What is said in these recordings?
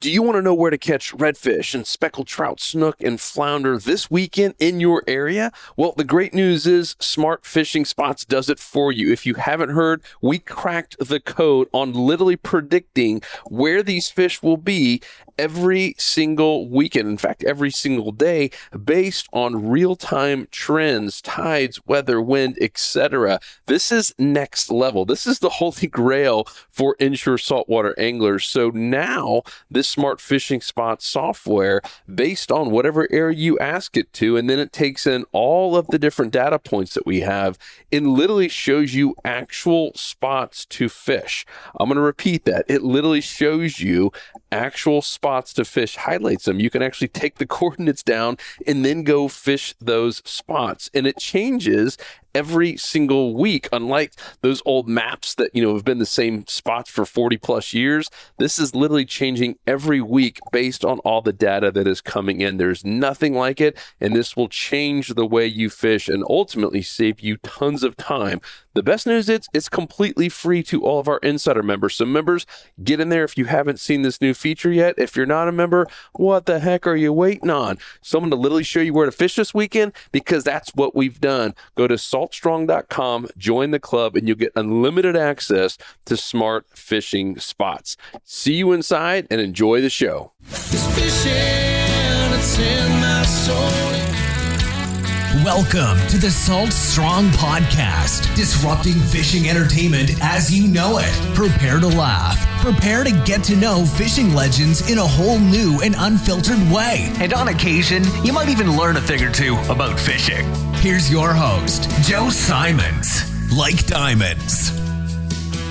Do you want to know where to catch redfish and speckled trout, snook, and flounder this weekend in your area? Well, the great news is Smart Fishing Spots does it for you. If you haven't heard, we cracked the code on literally predicting where these fish will be every single weekend. In fact, every single day based on real-time trends, tides, weather, wind, etc. This is next level. This is the holy grail for inshore saltwater anglers. So now this Smart Fishing Spot software, based on whatever area you ask it to, and then it takes in all of the different data points that we have and literally shows you actual spots to fish. I'm going to repeat that. It literally shows you actual spots to fish, highlights them. You can actually take the coordinates down and then go fish those spots. And it changes every single week. Unlike those old maps that, have been the same spots for 40 plus years, this is literally changing every week based on all the data that is coming in. There's nothing like it, and this will change the way you fish and ultimately save you tons of time. The best news is it's completely free to all of our insider members. So members, get in there if you haven't seen this new feature yet. If you're not a member, what the heck are you waiting on? Someone to literally show you where to fish this weekend, because that's what we've done. Go to saltstrong.com, join the club, and you'll get unlimited access to Smart Fishing Spots. See you inside and enjoy the show. It's fishing, it's in my soul. Welcome to the Salt Strong Podcast, disrupting fishing entertainment as you know it. Prepare to laugh. Prepare to get to know fishing legends in a whole new and unfiltered way. And on occasion, you might even learn a thing or two about fishing. Here's your host, Joe Simons. Like diamonds.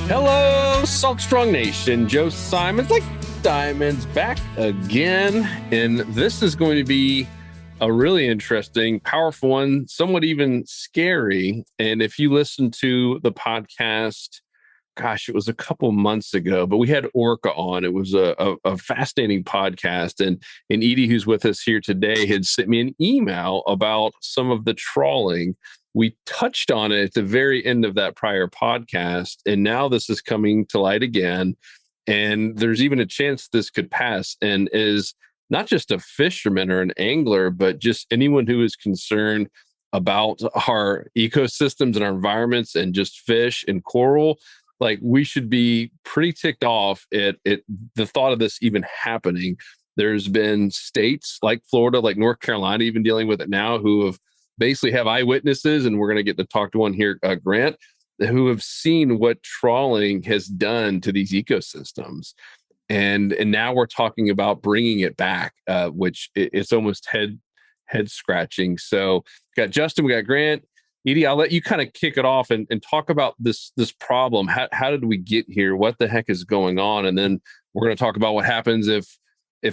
Hello, Salt Strong Nation. Joe Simons, like diamonds, back again. And this is going to be a really interesting, powerful one, somewhat even scary. And if you listen to the podcast, gosh, it was a couple months ago, but we had Orca on. It was a fascinating podcast. And Edie, who's with us here today, had sent me an email about some of the trawling. We touched on it at the very end of that prior podcast. And now this is coming to light again. And there's even a chance this could pass, and is not just a fisherman or an angler, but just anyone who is concerned about our ecosystems and our environments and just fish and coral. Like, we should be pretty ticked off at the thought of this even happening. There's been states like Florida, like North Carolina, even dealing with it now, who have basically have eyewitnesses, and we're going to get to talk to one here, Grant, who have seen what trawling has done to these ecosystems. And now we're talking about bringing it back, which it's almost head scratching. So we got Justin, we got Grant. Edie, I'll let you kind of kick it off and talk about this problem. How did we get here? What the heck is going on? And then we're going to talk about what happens if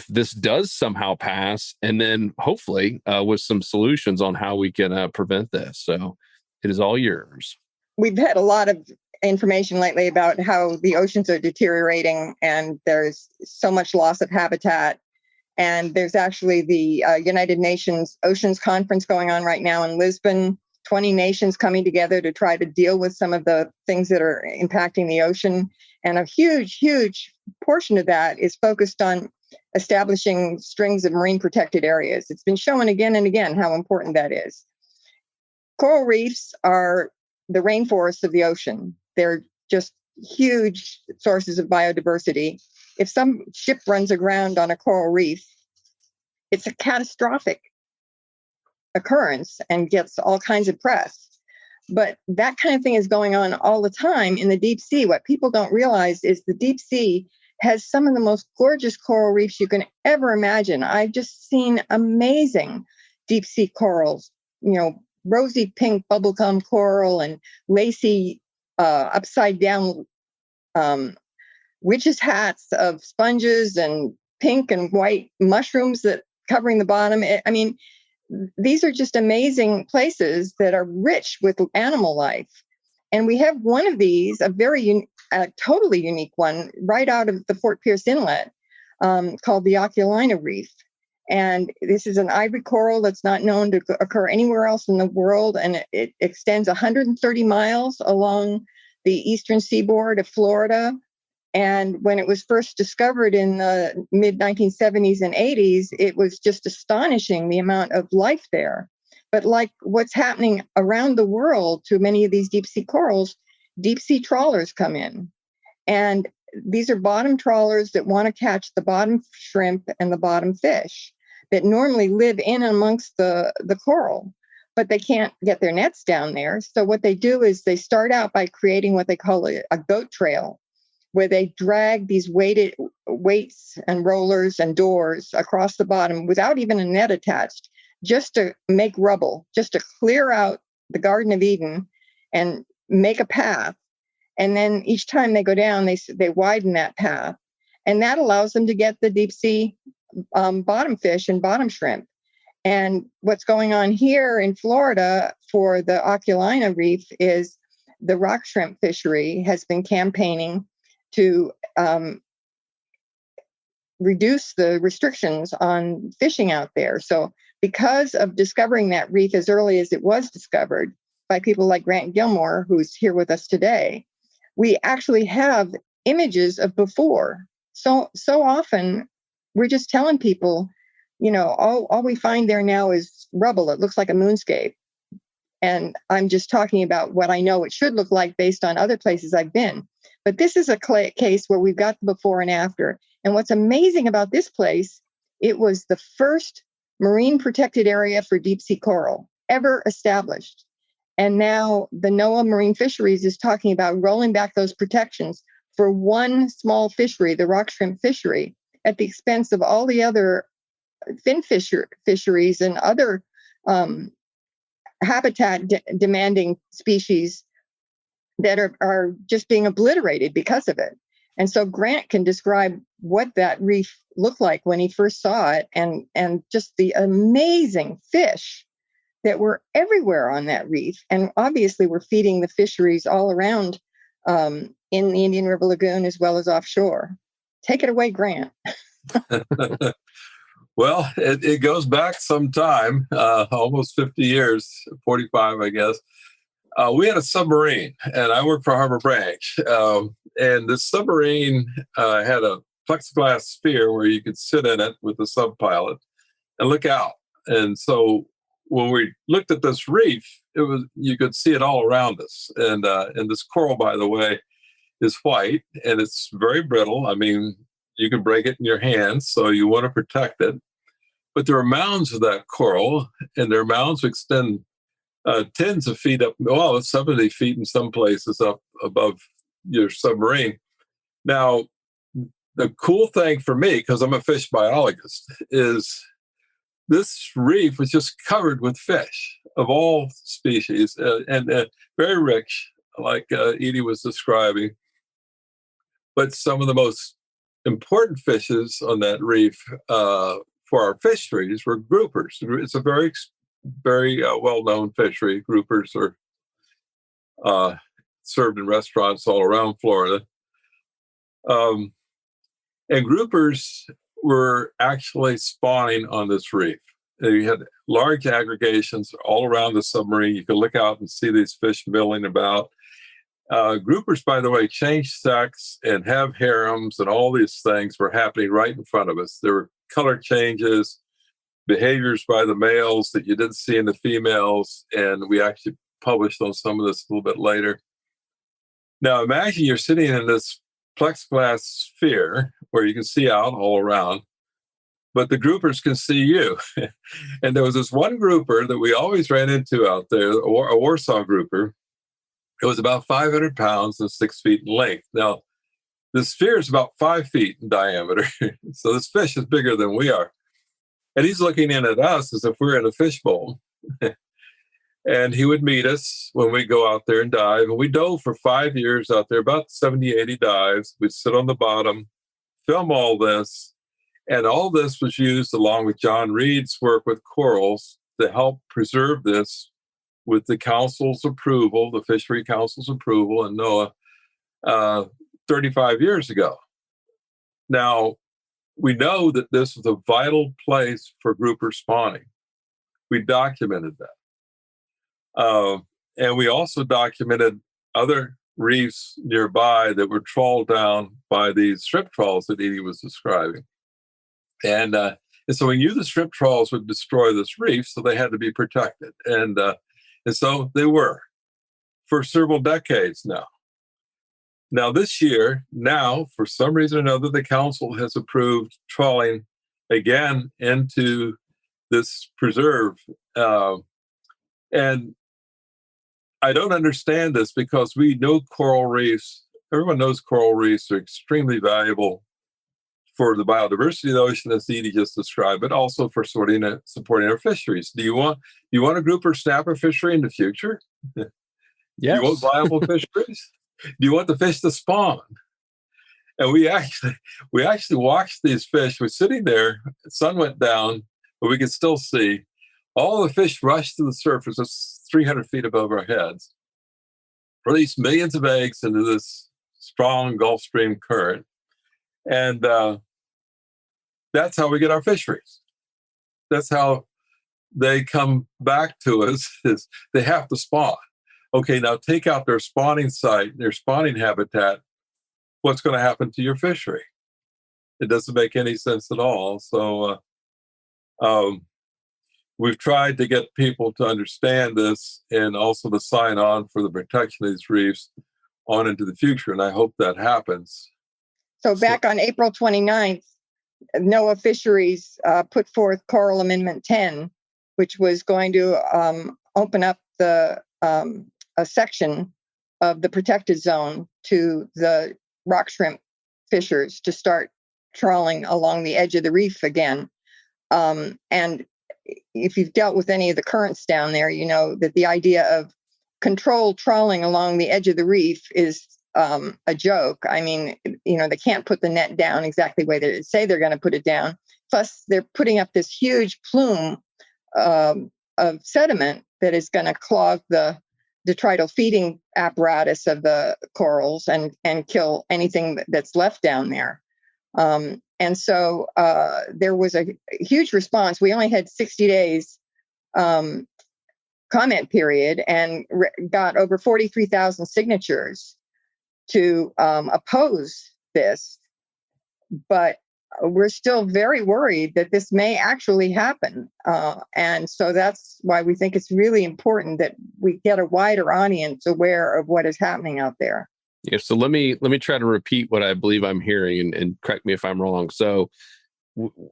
this does somehow pass, and then hopefully with some solutions on how we can prevent this. So it is all yours. We've had a lot of information lately about how the oceans are deteriorating, and there's so much loss of habitat. And there's actually the United Nations Oceans Conference going on right now in Lisbon, 20 nations coming together to try to deal with some of the things that are impacting the ocean. And a huge, huge portion of that is focused on establishing strings of marine protected areas. It's been shown again and again how important that is. Coral reefs are the rainforests of the ocean. They're just huge sources of biodiversity. If some ship runs aground on a coral reef, it's a catastrophic occurrence and gets all kinds of press. But that kind of thing is going on all the time in the deep sea. What people don't realize is the deep sea has some of the most gorgeous coral reefs you can ever imagine. I've just seen amazing deep sea corals, rosy pink bubblegum coral and lacy upside down witches' hats of sponges and pink and white mushrooms that covering the bottom. These are just amazing places that are rich with animal life. And we have one of these, a totally unique one, right out of the Fort Pierce Inlet, called the Oculina Reef. And this is an ivory coral that's not known to occur anywhere else in the world. And it extends 130 miles along the eastern seaboard of Florida. And when it was first discovered in the mid 1970s and 80s, it was just astonishing the amount of life there. But like what's happening around the world to many of these deep sea corals, deep sea trawlers come in. And these are bottom trawlers that want to catch the bottom shrimp and the bottom fish that normally live in amongst the coral, but they can't get their nets down there. So what they do is they start out by creating what they call a goat trail, where they drag these weights and rollers and doors across the bottom without even a net attached, just to make rubble, just to clear out the Garden of Eden and make a path. And then each time they go down, they widen that path. And that allows them to get the deep sea bottom fish and bottom shrimp. And what's going on here in Florida for the Oculina Reef is the rock shrimp fishery has been campaigning to reduce the restrictions on fishing out there. So because of discovering that reef as early as it was discovered by people like Grant Gilmore, who's here with us today, we actually have images of before. So often we're just telling people, all we find there now is rubble. It looks like a moonscape. And I'm just talking about what I know it should look like based on other places I've been. But this is a case where we've got the before and after. And what's amazing about this place, it was the first marine protected area for deep sea coral ever established. And now the NOAA Marine Fisheries is talking about rolling back those protections for one small fishery, the rock shrimp fishery, at the expense of all the other fin fisheries and other habitat demanding species that are just being obliterated because of it. And so Grant can describe what that reef looked like when he first saw it, and just the amazing fish that were everywhere on that reef. And obviously we're feeding the fisheries all around in the Indian River Lagoon as well as offshore. Take it away, Grant. Well, it goes back some time, almost 50 years, 45, I guess. We had a submarine, and I worked for Harbor Branch. And the submarine had a plexiglass sphere where you could sit in it with the sub-pilot and look out. And so when we looked at this reef, you could see it all around us. And this coral, by the way, is white, and it's very brittle. I mean, you can break it in your hands, so you want to protect it. But there are mounds of that coral, and their mounds extend tens of feet up, 70 feet in some places up above your submarine. Now, the cool thing for me, because I'm a fish biologist, is this reef was just covered with fish of all species and very rich, like Edie was describing. But some of the most important fishes on that reef for our fisheries were groupers. It's a very, very well-known fishery. Groupers are served in restaurants all around Florida. And groupers were actually spawning on this reef. You had large aggregations all around the submarine. You could look out and see these fish milling about. Groupers, by the way, change sex and have harems, and all these things were happening right in front of us. There were color changes, behaviors by the males that you didn't see in the females, and we actually published on some of this a little bit later. Now, imagine you're sitting in this plexiglass sphere where you can see out all around, but the groupers can see you. And there was this one grouper that we always ran into out there, a Warsaw grouper. It was about 500 pounds and 6 feet in length. Now, the sphere is about 5 feet in diameter. So this fish is bigger than we are. And he's looking in at us as if we're in a fishbowl. And he would meet us when we go out there and dive. And we dove for 5 years out there, about 70, 80 dives. We'd sit on the bottom, film all this. And all this was used along with John Reed's work with corals to help preserve this with the council's approval, the Fishery Council's approval, and NOAA 35 years ago. Now, we know that this is a vital place for grouper spawning. We documented that. And we also documented other reefs nearby that were trawled down by these strip trawls that Edie was describing. And so we knew the strip trawls would destroy this reef, so they had to be protected. And so they were for several decades now. Now, this year, for some reason or another, the council has approved trawling again into this preserve. And I don't understand this because we know coral reefs. Everyone knows coral reefs are extremely valuable for the biodiversity of the ocean, as Edie just described, but also for supporting our fisheries. Do you want a grouper snapper fishery in the future? Yes. Do you want viable fisheries? Do you want the fish to spawn? And we actually watched these fish. We're sitting there, the sun went down, but we could still see all the fish rush to the surface, it's 300 feet above our heads, release millions of eggs into this strong Gulf Stream current. And that's how we get our fisheries. That's how they come back to us, is they have to spawn. Okay, now take out their spawning site, their spawning habitat. What's going to happen to your fishery? It doesn't make any sense at all. So we've tried to get people to understand this and also to sign on for the protection of these reefs on into the future. And I hope that happens. So back on April 29th, NOAA Fisheries put forth Coral Amendment 10, which was going to open up a section of the protected zone to the rock shrimp fishers to start trawling along the edge of the reef again. And if you've dealt with any of the currents down there, you know that the idea of controlled trawling along the edge of the reef is a joke. I mean, you know, they can't put the net down exactly the way they say they're going to put it down. Plus, they're putting up this huge plume of sediment that is going to clog the detrital feeding apparatus of the corals and kill anything that's left down there. And so there was a huge response. We only had 60 days comment period and got over 43,000 signatures to oppose this. But we're still very worried that this may actually happen. And so that's why we think it's really important that we get a wider audience aware of what is happening out there. Yeah, so let me try to repeat what I believe I'm hearing and correct me if I'm wrong. So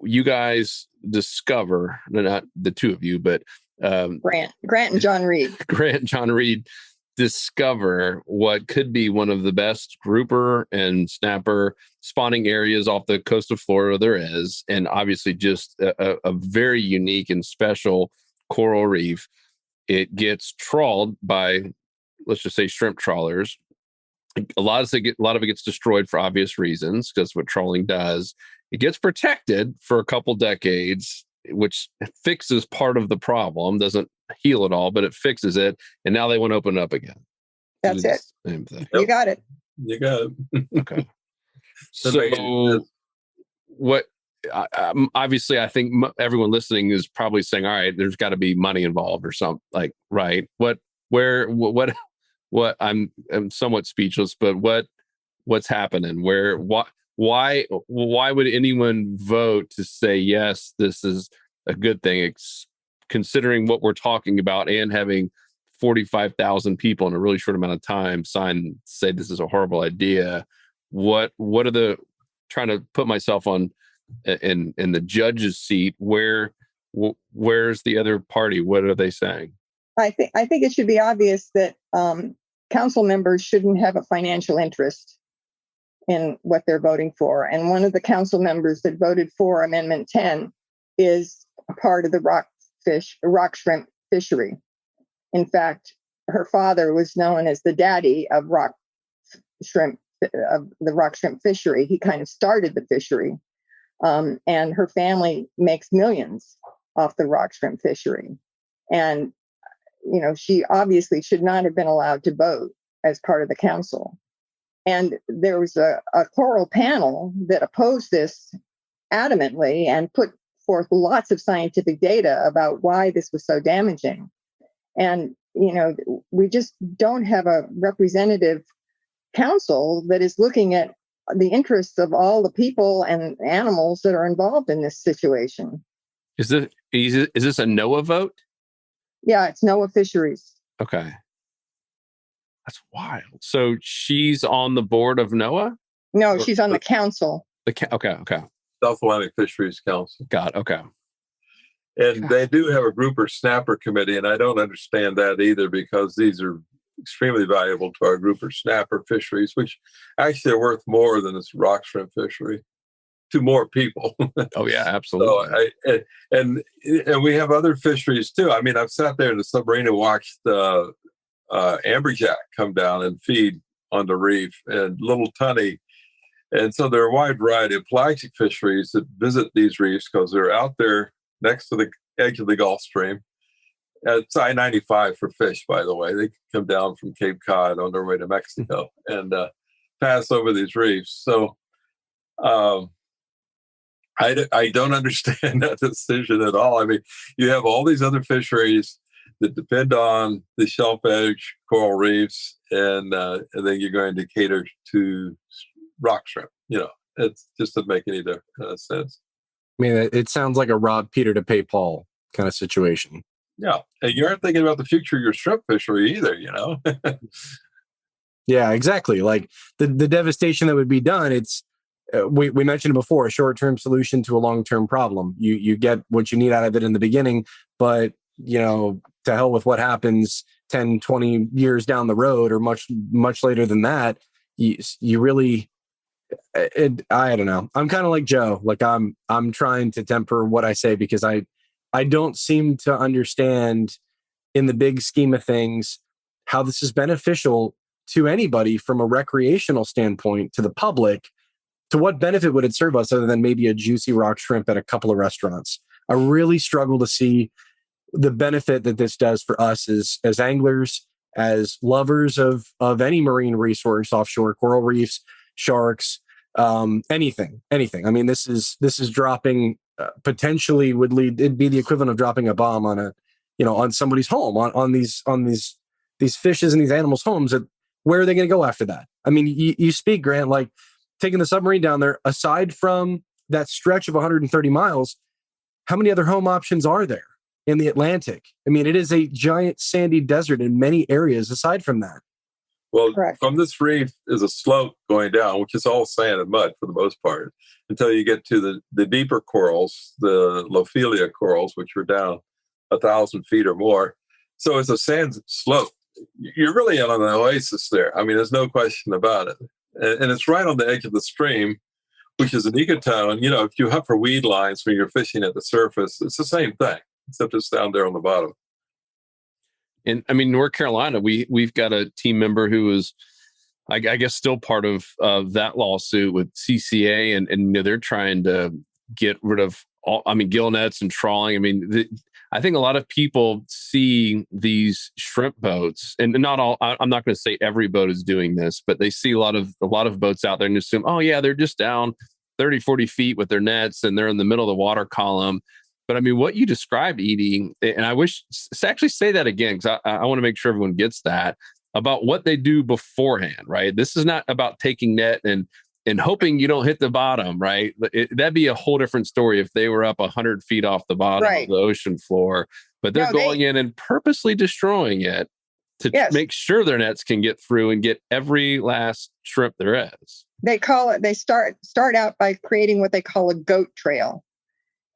you guys discover, not the two of you, but Grant and John Reed. Grant and John Reed discover what could be one of the best grouper and snapper spawning areas off the coast of Florida there is, and obviously just a very unique and special coral reef. It gets trawled by, let's just say, shrimp trawlers. A lot of it gets destroyed for obvious reasons, because what trawling does. It gets protected for a couple decades, which fixes part of the problem. Doesn't heal it all, but it fixes it. And now they want to open it up again. That's it. Same thing. You got it. You got it. Okay. So what? Obviously, I think everyone listening is probably saying, "All right, there's got to be money involved or something." Like, right? What? I'm somewhat speechless, but what's happening? Why would anyone vote to say, yes, this is a good thing, considering what we're talking about and having 45,000 people in a really short amount of time say this is a horrible idea? What are the, trying to put myself on in the judge's seat, where's the other party? What are they saying? I think it should be obvious that council members shouldn't have a financial interest in what they're voting for. And one of the council members that voted for Amendment 10 is a part of the rock shrimp fishery. In fact, her father was known as the daddy of the rock shrimp fishery. He kind of started the fishery. And her family makes millions off the rock shrimp fishery. And you know, she obviously should not have been allowed to vote as part of the council. And there was a coral panel that opposed this adamantly and put forth lots of scientific data about why this was so damaging. And, you know, we just don't have a representative council that is looking at the interests of all the people and animals that are involved in this situation. Is this a NOAA vote? Yeah, it's NOAA Fisheries. Okay. That's wild. So she's on the board of NOAA? No, she's on the council. Okay. South Atlantic Fisheries Council. God, okay. And they do have a grouper snapper committee, and I don't understand that either, because these are extremely valuable to our grouper snapper fisheries, which actually are worth more than this rock shrimp fishery to more people. Oh yeah, absolutely. So and we have other fisheries too. I mean, I've sat there in the submarine and watched amberjack come down and feed on the reef, and little tunny. And so there are a wide variety of pelagic fisheries that visit these reefs because they're out there next to the edge of the Gulf Stream. It's I-95 for fish, by the way. They come down from Cape Cod on their way to Mexico and pass over these reefs. So I don't understand that decision at all. I mean, you have all these other fisheries that depend on the shelf edge coral reefs, and then you're going to cater to rock shrimp. It just doesn't make any sense. I mean, it sounds like a rob Peter to pay Paul kind of situation. Yeah. And you aren't thinking about the future of your shrimp fishery either, Yeah, exactly. Like the devastation that would be done, it's, we mentioned it before, a short-term solution to a long-term problem. You get what you need out of it in the beginning, but, to hell with what happens 10, 20 years down the road or much, much later than that. You really... I don't know. I'm kind of like Joe. Like I'm trying to temper what I say, because I don't seem to understand in the big scheme of things how this is beneficial to anybody from a recreational standpoint, to the public. To what benefit would it serve us other than maybe a juicy rock shrimp at a couple of restaurants? I really struggle to see the benefit that this does for us as anglers, as lovers of any marine resource, offshore coral reefs, sharks, anything. I mean, this is dropping, potentially it'd be the equivalent of dropping a bomb on on somebody's home, on these fishes and these animals' homes. Where are they going to go after that? I mean, you speak, Grant, like taking the submarine down there, aside from that stretch of 130 miles, how many other home options are there in the Atlantic? I mean, it is a giant sandy desert in many areas aside from that. Well, Correct. From this reef is a slope going down, which is all sand and mud for the most part, until you get to the deeper corals, the Lophelia corals, which are down 1,000 feet or more. So it's a sand slope. You're really on an oasis there. I mean, there's no question about it. And it's right on the edge of the stream, which is an ecotone. If you hunt for weed lines when you're fishing at the surface, it's the same thing, except it's down there on the bottom. And I mean, North Carolina, we've got a team member who is, I guess, still part of that lawsuit with CCA, and they're trying to get rid of gill nets and trawling. I mean, I think a lot of people see these shrimp boats, and not all. I'm not going to say every boat is doing this, but they see a lot of boats out there and assume, oh yeah, they're just down 30, 40 feet with their nets, and they're in the middle of the water column. But I mean, what you described, Edie, and I wish to actually say that again, because I want to make sure everyone gets that, about what they do beforehand, right? This is not about taking net and hoping you don't hit the bottom, right? That'd be a whole different story if they were up 100 feet off the bottom of the ocean floor. But they're going in and purposely destroying it to make sure their nets can get through and get every last shrimp there is. They start out by creating what they call a goat trail.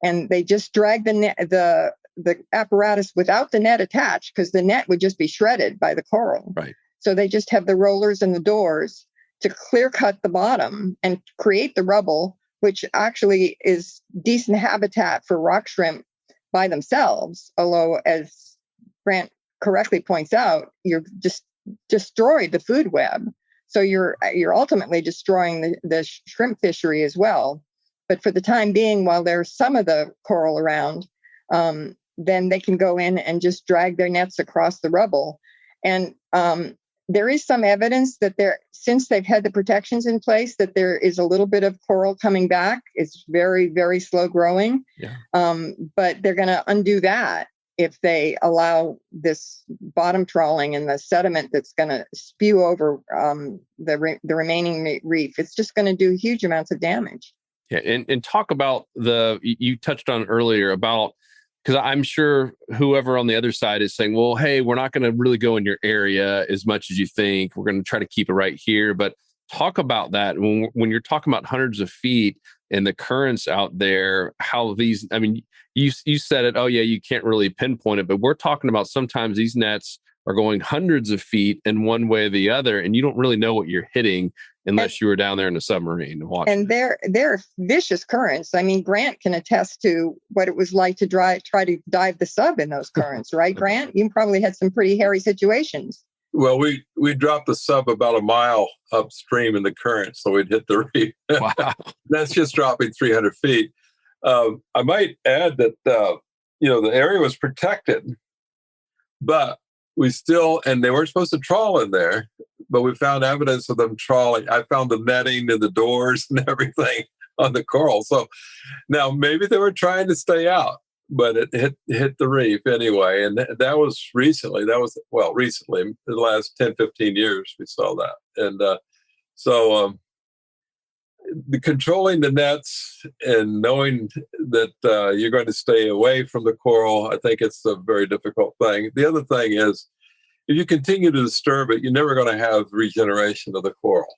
And they just drag the apparatus without the net attached, because the net would just be shredded by the coral. Right. So they just have the rollers and the doors to clear cut the bottom and create the rubble, which actually is decent habitat for rock shrimp by themselves. Although, as Grant correctly points out, you're just destroyed the food web. So you're ultimately destroying the shrimp fishery as well. But for the time being, while there's some of the coral around, then they can go in and just drag their nets across the rubble. And there is some evidence that since they've had the protections in place, that there is a little bit of coral coming back. It's very, very slow growing. Yeah. But they're going to undo that. if they allow this bottom trawling and the sediment that's going to spew over the remaining reef. It's just going to do huge amounts of damage. Yeah, and talk about you touched on earlier about, because I'm sure whoever on the other side is saying, well, hey, we're not going to really go in your area as much as you think. We're going to try to keep it right here. But talk about that when you're talking about hundreds of feet and the currents out there, how these, I mean, you said it, oh yeah, you can't really pinpoint it, but we're talking about sometimes these nets are going hundreds of feet in one way or the other, and you don't really know what you're hitting unless you were down there in a submarine and watching. And they're vicious currents. I mean, Grant can attest to what it was like to try to dive the sub in those currents, right, Grant? You probably had some pretty hairy situations. Well, we dropped the sub about a mile upstream in the current, so we'd hit the reef. Wow. That's just dropping 300 feet. I might add that, the area was protected, but we still, and they weren't supposed to trawl in there, but we found evidence of them trawling. I found the netting and the doors and everything on the coral. So now maybe they were trying to stay out, but it hit the reef anyway. And that was recently. Recently, in the last 10, 15 years, we saw that. And the controlling the nets and knowing that you're going to stay away from the coral, I think it's a very difficult thing. The other thing is, if you continue to disturb it, you're never going to have regeneration of the coral.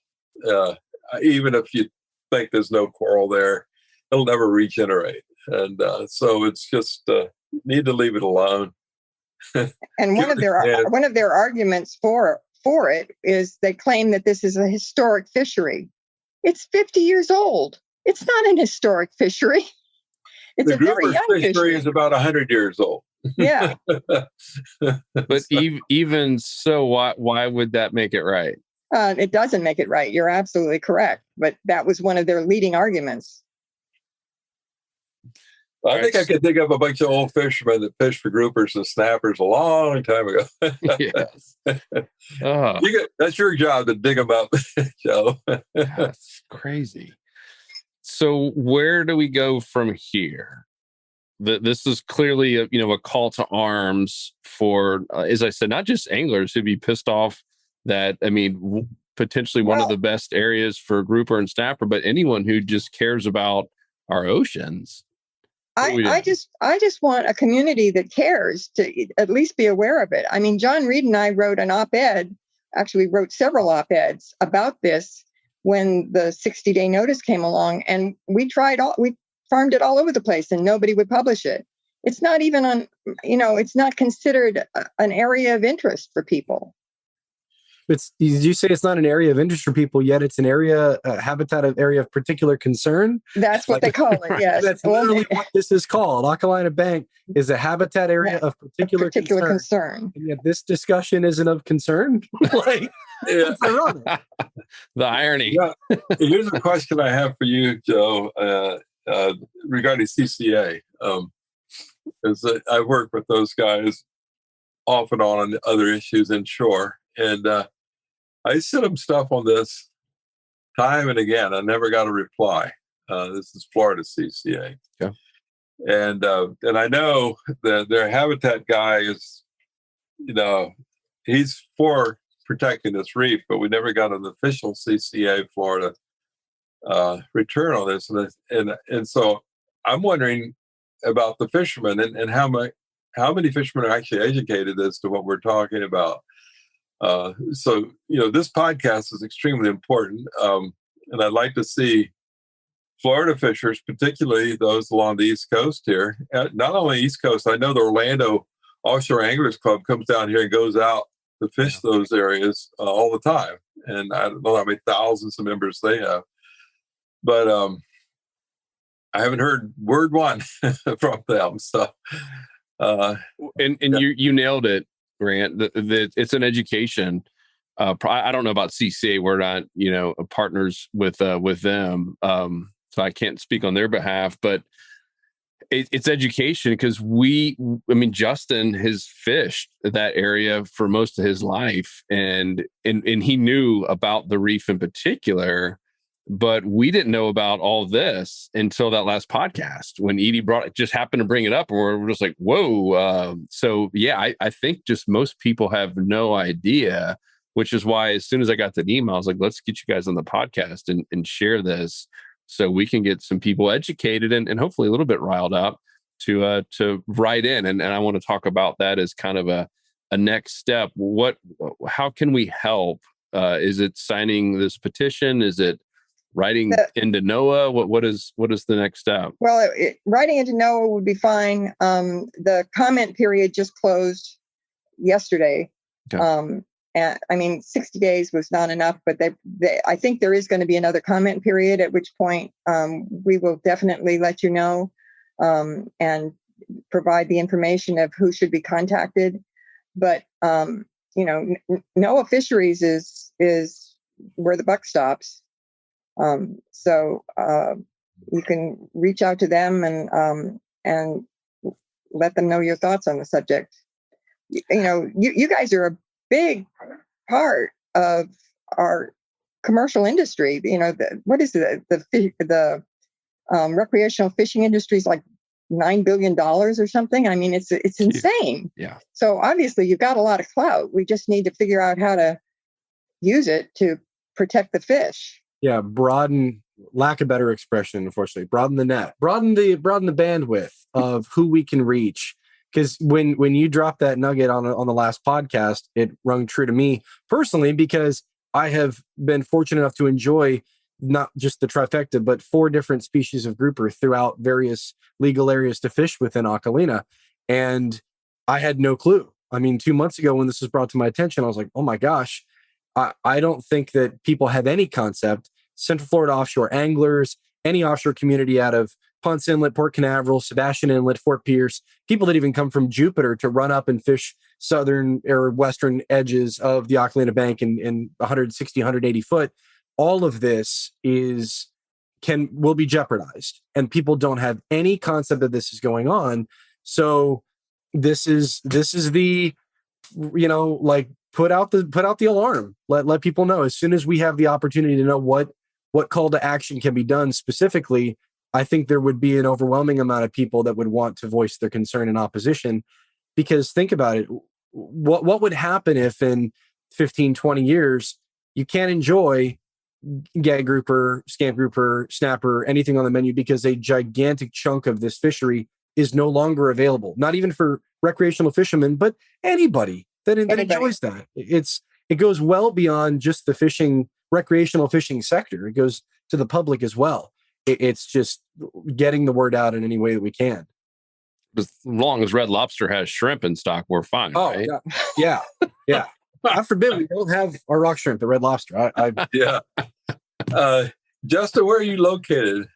Even if you think there's no coral there, it'll never regenerate. And so it's just need to leave it alone. And one of their arguments for it is they claim that this is a historic fishery. It's 50 years old. It's not an historic fishery. It's the a very grouper young fishery is about 100 years old. Yeah. But even so, why would that make it right? It doesn't make it right. You're absolutely correct. But that was one of their leading arguments. I think I could think of a bunch of old fishermen that fished for groupers and snappers a long time ago. Yes. That's your job to dig them up, Joe. That's crazy. So where do we go from here? This is clearly a call to arms for, as I said, not just anglers who'd be pissed off that, potentially one of the best areas for grouper and snapper, but anyone who just cares about our oceans. I just want a community that cares to at least be aware of it. I mean, John Reed and I wrote an op-ed, actually wrote several op-eds about this when the 60-day notice came along, and we farmed it all over the place and nobody would publish it. It's not even it's not considered an area of interest for people. Did you say it's not an area of interest for people, yet it's an area, habitat of area of particular concern? That's what they call it, yes. That's literally what this is called. Oculina Bank is a habitat area of particular concern. And yet this discussion isn't of concern? It's ironic. The irony. Yeah. Here's a question I have for you, Joe, regarding CCA. Because I work with those guys off and on other issues inshore. And I sent them stuff on this time and again. I never got a reply. This is Florida CCA. Yeah. And I know that their habitat guy is, he's for protecting this reef, but we never got an official CCA Florida return on this. And so I'm wondering about the fishermen and how many fishermen are actually educated as to what we're talking about. So this podcast is extremely important. And I'd like to see Florida fishers, particularly those along the East Coast here, not only East Coast, I know the Orlando Offshore Anglers Club comes down here and goes out to fish those areas all the time. And I don't know how many thousands of members they have. But I haven't heard word one from them. So, and you nailed it, Grant. That it's an education. I don't know about CCA. We're not, partners with them, so I can't speak on their behalf. But it's education because Justin has fished that area for most of his life, and he knew about the reef in particular. But we didn't know about all this until that last podcast when Edie just happened to bring it up, and we're just like, whoa. So yeah, I think just most people have no idea, which is why as soon as I got the email, I was like, let's get you guys on the podcast and share this so we can get some people educated and hopefully a little bit riled up to write in. And I want to talk about that as kind of a next step. How can we help? Is it signing this petition? Is it writing into NOAA? What is the next step? Well, writing into NOAA would be fine. The comment period just closed yesterday. Okay. And I mean, 60 days was not enough, but I think there is going to be another comment period, at which point we will definitely let you know and provide the information of who should be contacted. But NOAA Fisheries is where the buck stops. So you can reach out to them and let them know your thoughts on the subject. You guys are a big part of our commercial industry. What is the recreational fishing industry is like $9 billion or something. I mean, it's insane. Yeah. So obviously you've got a lot of clout. We just need to figure out how to use it to protect the fish. Yeah, lack of better expression, unfortunately, broaden the net, broaden the bandwidth of who we can reach. Because when you dropped that nugget on the last podcast, it rung true to me personally, because I have been fortunate enough to enjoy not just the trifecta, but 4 different species of grouper throughout various legal areas to fish within Oculina. And I had no clue. I mean, 2 months ago when this was brought to my attention, I was like, oh my gosh, I don't think that people have any concept. Central Florida offshore anglers, any offshore community out of Ponce Inlet, Port Canaveral, Sebastian Inlet, Fort Pierce, people that even come from Jupiter to run up and fish southern or western edges of the Oculina Bank in 160, 180 foot. All of this will be jeopardized, and people don't have any concept that this is going on. So this is the, put out the alarm. Let people know as soon as we have the opportunity to know what call to action can be done specifically. I think there would be an overwhelming amount of people that would want to voice their concern in opposition, because think about it. What would happen if in 15, 20 years, you can't enjoy gag grouper, scamp grouper, snapper, anything on the menu because a gigantic chunk of this fishery is no longer available, not even for recreational fishermen, but anybody that enjoys that. It goes well beyond just the recreational fishing sector. It goes to the public as well. It's just getting the word out in any way that we can. As long as Red Lobster has shrimp in stock, we're fine. Oh, right? Yeah. God forbid we don't have our rock shrimp at Red Lobster. Yeah. Justin, where are you located?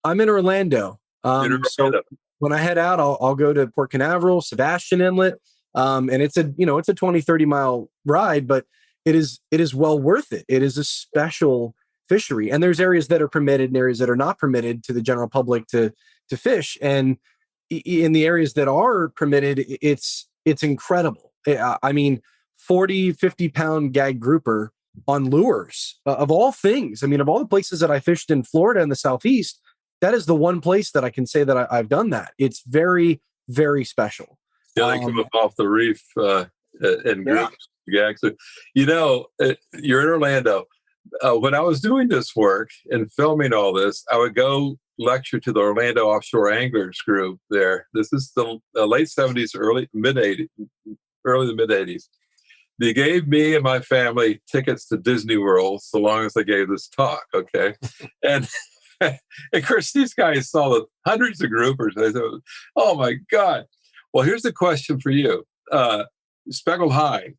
I'm in Orlando. So when I head out, I'll go to Port Canaveral, Sebastian Inlet. And it's a 20, 30 mile ride, but it is well worth it. It is a special fishery, and there's areas that are permitted and areas that are not permitted to the general public to fish. And in the areas that are permitted, it's incredible. I mean, 40, 50 pound gag grouper on lures of all things. I mean, of all the places that I fished in Florida and the Southeast, that is the one place that I can say that I've done that. It's very, very special. Yeah, they come up off the reef in groups. Yeah. You're in Orlando. When I was doing this work and filming all this, I would go lecture to the Orlando Offshore Anglers group there. This is the late 70s, early to mid 80s. They gave me and my family tickets to Disney World so long as they gave this talk, okay? And of course, these guys saw the hundreds of groupers. They thought, oh my God. Well, here's the question for you. Speckled high.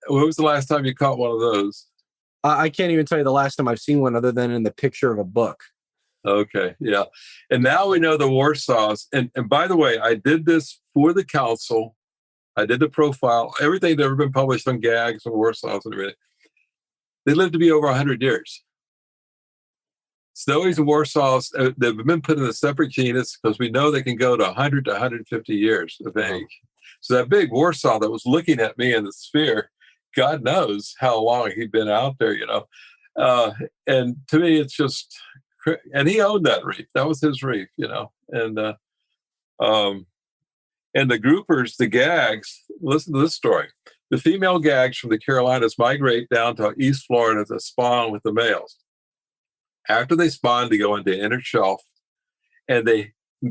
When was the last time you caught one of those? I can't even tell you the last time I've seen one other than in the picture of a book. Okay, yeah. And now we know the Warsaws. And by the way, I did this for the council. I did the profile, everything that ever been published on gags and Warsaws and everything. They live to be over 100 years. Snowies and Warsaws, they've been put in a separate genus because we know they can go to 100 to 150 years of age. So that big Warsaw that was looking at me in the sphere, God knows how long he'd been out there, And to me, it's just, and he owned that reef. That was his reef, and the groupers, the gags, listen to this story. The female gags from the Carolinas migrate down to East Florida to spawn with the males. After they spawn, they go into inner shelf, and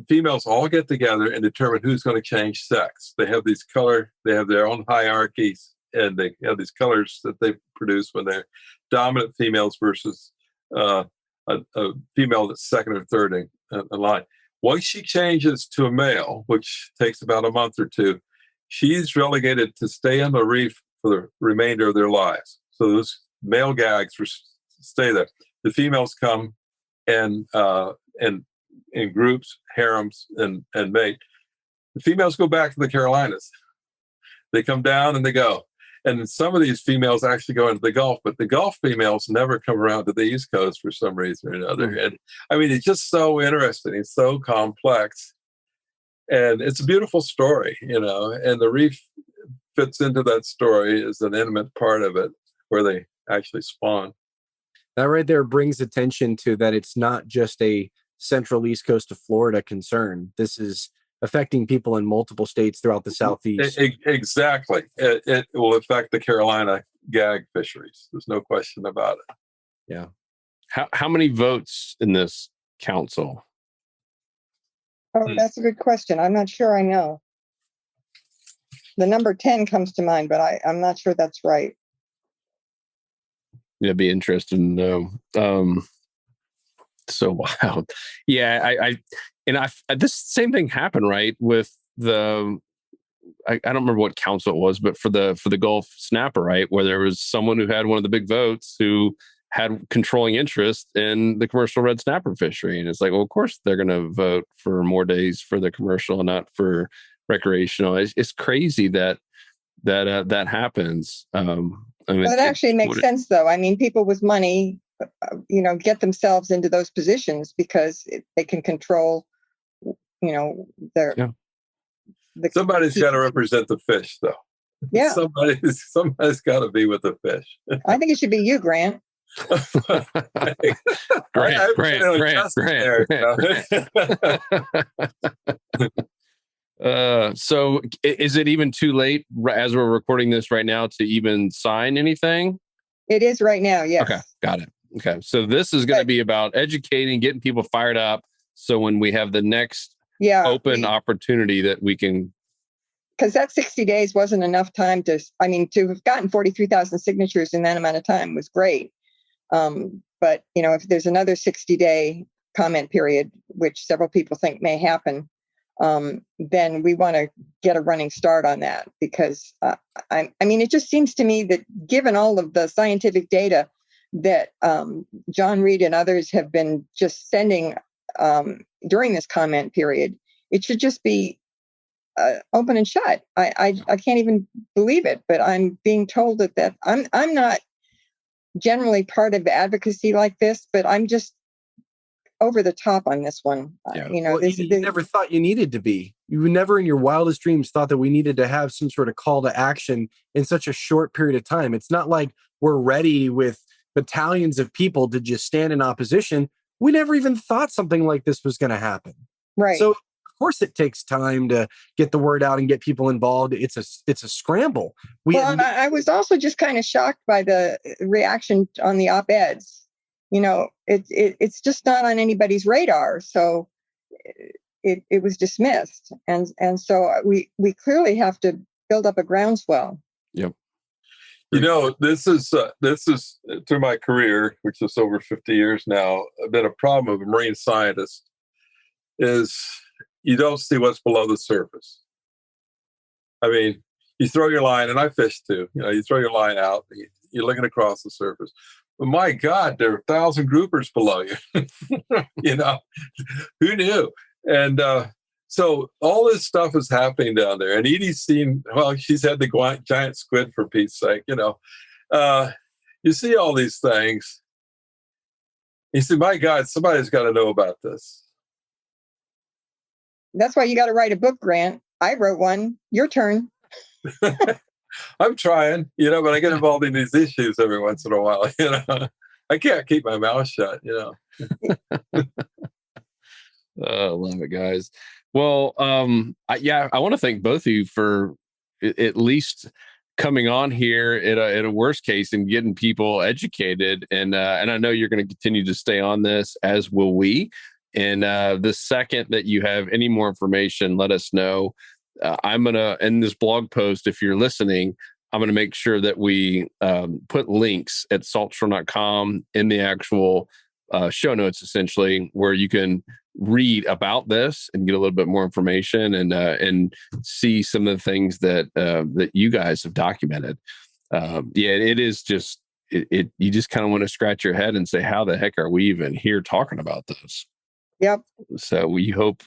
females all get together and determine who's going to change sex. They have they have their own hierarchies, and they have these colors that they produce when they're dominant females versus a female that's second or third in line. Once she changes to a male, which takes about a month or two, she's relegated to stay on the reef for the remainder of their lives. So those male gags stay there. The females come and in groups, harems, and mate. The females go back to the Carolinas. They come down and they go. And some of these females actually go into the Gulf, but the Gulf females never come around to the East Coast for some reason or another. And I mean, it's just so interesting. It's so complex. And it's a beautiful story, and the reef fits into that story as an intimate part of it where they actually spawn. That right there brings attention to that it's not just a central East Coast of Florida concern. This is affecting people in multiple states throughout the Southeast. Exactly. It will affect the Carolina gag fisheries. There's no question about it. Yeah. How many votes in this council? Oh, that's a good question. I'm not sure I know. The number 10 comes to mind, but I'm not sure that's right. It'd be interesting to know. So wild. Yeah, this same thing happened, right? With I don't remember what council it was, but for the Gulf snapper, right? Where there was someone who had one of the big votes who had controlling interest in the commercial red snapper fishery. And it's like, well, of course they're going to vote for more days for the commercial and not for recreational. It's crazy that happens. I mean, well, it actually makes sense, though. I mean, people with money, get themselves into those positions because they can control, their. Yeah. Somebody's got to represent the fish, though. Yeah. Somebody's got to be with the fish. I think it should be you, Grant. Grant. So is it even too late as we're recording this right now to even sign anything? It is right now. Yes. Okay. Got it. Okay. So this is going to be about educating, getting people fired up. So when we have the next open opportunity that we can. Because that 60 days wasn't enough time to have gotten 43,000 signatures in that amount of time was great. But, if there's another 60-day comment period, which several people think may happen, then we want to get a running start on that because, it just seems to me that given all of the scientific data that John Reed and others have been just sending during this comment period, it should just be open and shut. I can't even believe it, but I'm being told that I'm not generally part of advocacy like this, but I'm just over the top on this one. Yeah. You never thought you needed to be. You never in your wildest dreams thought that we needed to have some sort of call to action in such a short period of time. It's not like we're ready with battalions of people to just stand in opposition. We never even thought something like this was going to happen. Right. So of course it takes time to get the word out and get people involved. It's a scramble. I was also just kind of shocked by the reaction on the op-eds. It's just not on anybody's radar. So it was dismissed. And so we clearly have to build up a groundswell. Yep. This is through my career, which is over 50 years now, been a problem of a marine scientist is you don't see what's below the surface. I mean, you throw your line, and I fish too. You throw your line out, you're looking across the surface. But my God, there are 1,000 groupers below you. Who knew? And so all this stuff is happening down there. And Edie's seen, she's had the giant squid for Pete's sake. You see all these things. You see, my God, somebody's got to know about this. That's why you got to write a book, Grant. I wrote one. Your turn. I'm trying, but I get involved in these issues every once in a while, I can't keep my mouth shut, Oh, love it, guys. Well, I want to thank both of you for at least coming on here at a worst case and getting people educated. And I know you're going to continue to stay on this, as will we. And the second that you have any more information, let us know. I'm going to, in this blog post, if you're listening, I'm going to make sure that we put links at saltstrong.com in the actual show notes, essentially, where you can read about this and get a little bit more information and see some of the things that you guys have documented. It is just you just kind of want to scratch your head and say, how the heck are we even here talking about this? Yep. So we hope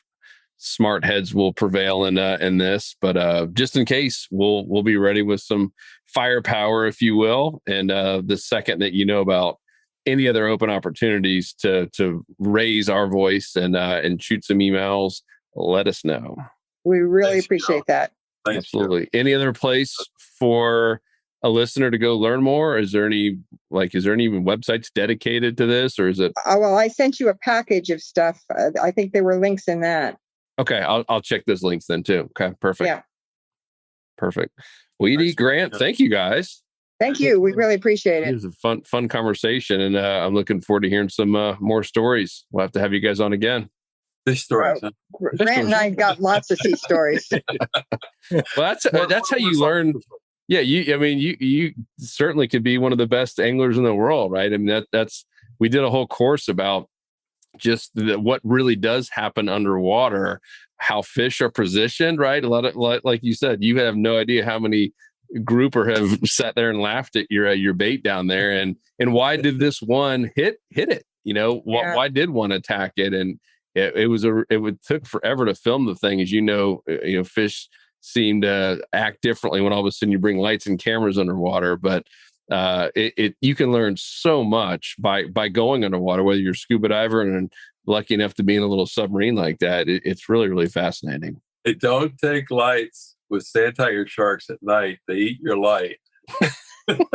smart heads will prevail in this, but just in case, we'll be ready with some firepower, if you will. And the second that you know about any other open opportunities to raise our voice and shoot some emails, let us know. We really appreciate that. Thanks, Absolutely. Any other place for a listener to go learn more? Is there any even websites dedicated to this, or is it? Oh, well, I sent you a package of stuff. I think there were links in that. Okay, I'll check those links then too. Okay, perfect. Yeah. Perfect. Well, Edie, Grant, thank you guys. Thank you. We really appreciate It it. was a fun conversation, and I'm looking forward to hearing some more stories. We'll have to have you guys on again. Fish stories. Huh? Grant and I got lots of sea stories. Well, that's how you learn. Yeah, you certainly could be one of the best anglers in the world, right? I mean, that's we did a whole course about just what really does happen underwater, how fish are positioned, right? A lot of, like you said, you have no idea how many grouper have sat there and laughed at your bait down there, and why did this one hit it? Why did one attack it? And it took forever to film the thing, as fish seem to act differently when all of a sudden you bring lights and cameras underwater. But you can learn so much by going underwater, whether you're a scuba diver and lucky enough to be in a little submarine like that. It's really, really fascinating. Hey, don't take lights with sand tiger sharks at night. They eat your light. That's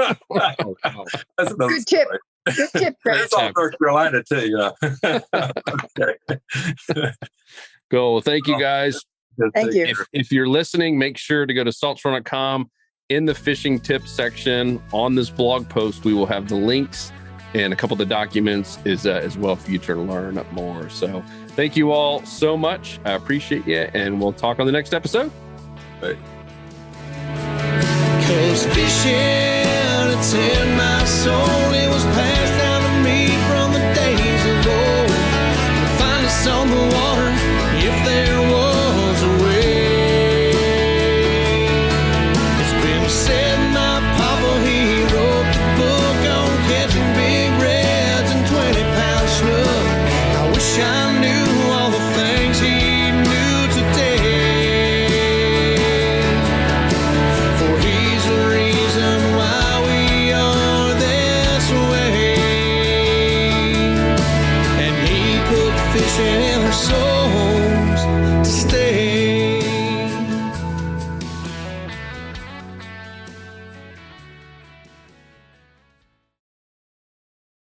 another Good tip. story. Good tip, Grant. It's all North Carolina too. Okay. Cool. Well, thank you guys. Thank you. If you're listening, make sure to go to saltstrong.com. In the fishing tips section on this blog post, we will have the links and a couple of the documents as well for you to learn more. So thank you all so much. I appreciate you, and we'll talk on the next episode. Right. 'Cause fishing, it's in my soul.